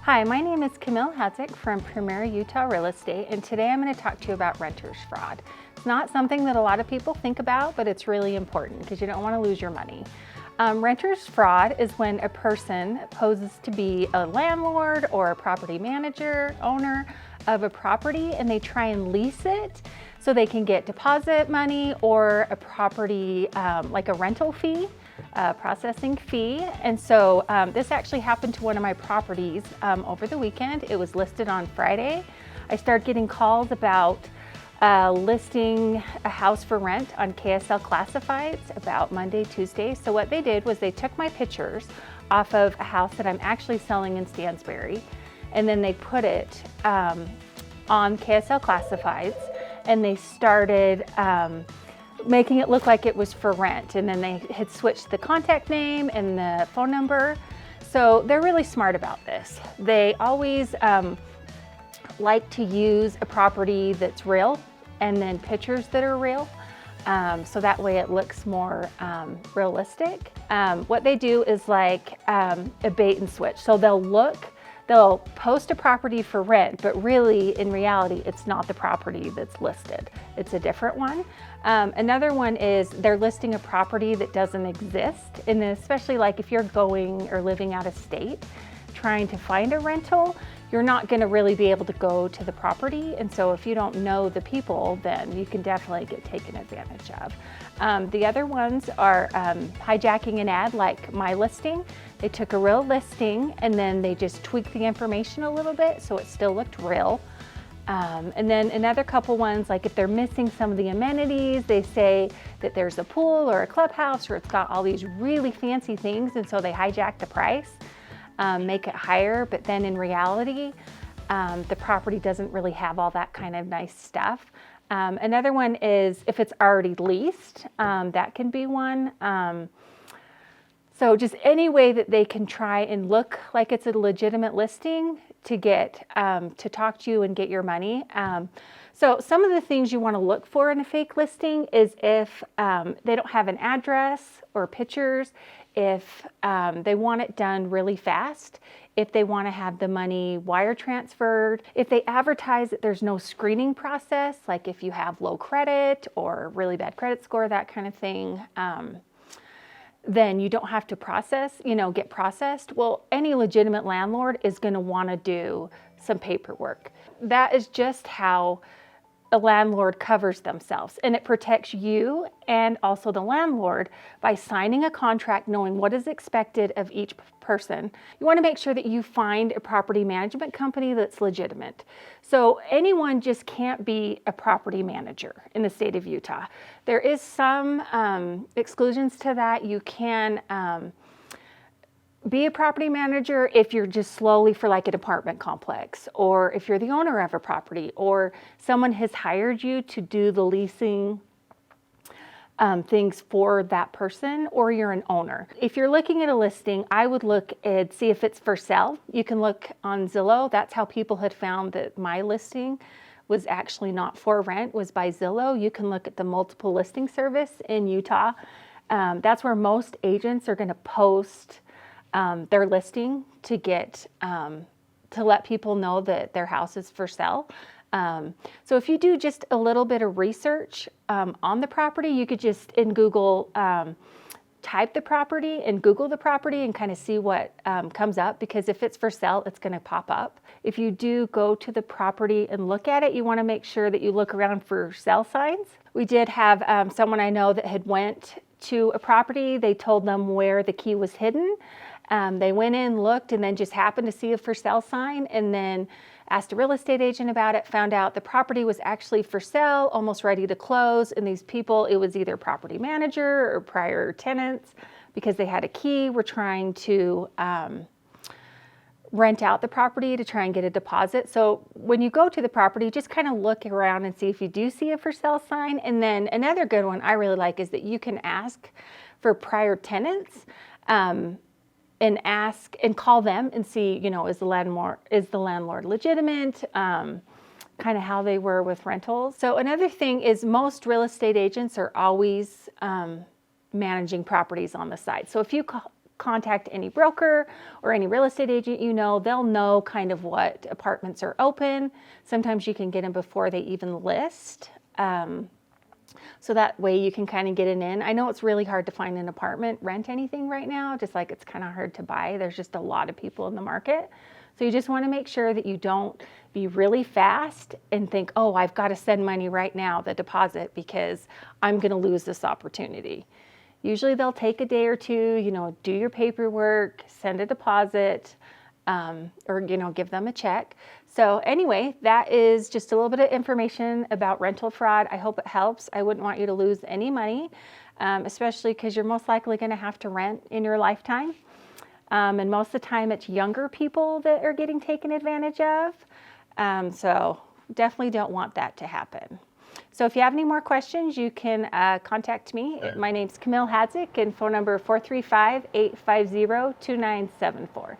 Hi, my name is Camille Hadzik from Premier Utah Real Estate, and today I'm going to talk to you about renter's fraud. It's not something that a lot of people think about, but it's really important because you don't want to lose your money. Renter's fraud is when a person poses to be a landlord or a property manager, owner of a property, and they try and lease it so they can get deposit money or a property like a rental fee, processing fee. And so this actually happened to one of my properties over the weekend. It was listed on Friday. I started getting calls about listing a house for rent on KSL Classifieds about Monday, Tuesday. So what they did was they took my pictures off of a house that I'm actually selling in Stansbury, and then they put it on KSL Classifieds, and they started making it look like it was for rent. And then they had switched the contact name and the phone number. So they're really smart about this. They always like to use a property that's real and then pictures that are real. So that way it looks more realistic. What they do is like a bait and switch. So they'll post a property for rent, but really in reality, it's not the property that's listed. It's a different one. Another one is they're listing a property that doesn't exist. And especially like if you're going or living out of state, trying to find a rental, you're not gonna really be able to go to the property. And so if you don't know the people, then you can definitely get taken advantage of. The other ones are hijacking an ad like my listing. They took a real listing and then they just tweaked the information a little bit so it still looked real. And then another couple ones, like if they're missing some of the amenities, they say that there's a pool or a clubhouse or it's got all these really fancy things, and so they hijack the price, make it higher, but then in reality, the property doesn't really have all that kind of nice stuff. Another one is if it's already leased, that can be one. So just any way that they can try and look like it's a legitimate listing to get to talk to you and get your money. So some of the things you want to look for in a fake listing is if they don't have an address or pictures, if they want it done really fast, if they want to have the money wire transferred, if they advertise that there's no screening process, like if you have low credit or really bad credit score, that kind of thing. Then you don't have to get processed. Well, any legitimate landlord is going to want to do some paperwork. That is just how a landlord covers themselves, and it protects you and also the landlord by signing a contract knowing what is expected of each person. You want to make sure that you find a property management company that's legitimate. So anyone just can't be a property manager in the state of Utah. There is some exclusions to that. You can be a property manager if you're just slowly for like an apartment complex, or if you're the owner of a property, or someone has hired you to do the leasing things for that person, or you're an owner. If you're looking at a listing, I would look and see if it's for sale. You can look on Zillow. That's how people had found that my listing was actually not for rent, was by Zillow. You can look at the multiple listing service in Utah. That's where most agents are going to post their listing to get to let people know that their house is for sale. So if you do just a little bit of research on the property, you could just in Google type the property and Google the property and kind of see what comes up, because if it's for sale, it's going to pop up. If you do go to the property and look at it, you want to make sure that you look around for sale signs. We did have someone I know that had went to a property. They told them where the key was hidden. They went in, looked, and then just happened to see a for sale sign, and then asked a real estate agent about it, found out the property was actually for sale, almost ready to close. And these people, it was either property manager or prior tenants, because they had a key, were trying to rent out the property to try and get a deposit. So when you go to the property, just kind of look around and see if you do see a for sale sign. And then another good one I really like is that you can ask for prior tenants. And ask and call them and see, is the landlord legitimate, kind of how they were with rentals. So another thing is most real estate agents are always managing properties on the side. So if you contact any broker or any real estate agent you know. They'll know kind of what apartments are open. Sometimes you can get them before they even list. So that way you can kind of get it in. I know it's really hard to find an apartment, rent anything right now, just like it's kind of hard to buy. There's just a lot of people in the market. So you just want to make sure that you don't be really fast and think, oh, I've got to send money right now, the deposit, because I'm going to lose this opportunity. Usually they'll take a day or two, you know, do your paperwork, send a deposit, or, you know, give them a check. So anyway, that is just a little bit of information about rental fraud. I hope it helps. I wouldn't want you to lose any money, especially because you're most likely going to have to rent in your lifetime. And most of the time it's younger people that are getting taken advantage of. So definitely don't want that to happen. So if you have any more questions, you can contact me. My name's Camille Hadzik and phone number 435-850-2974.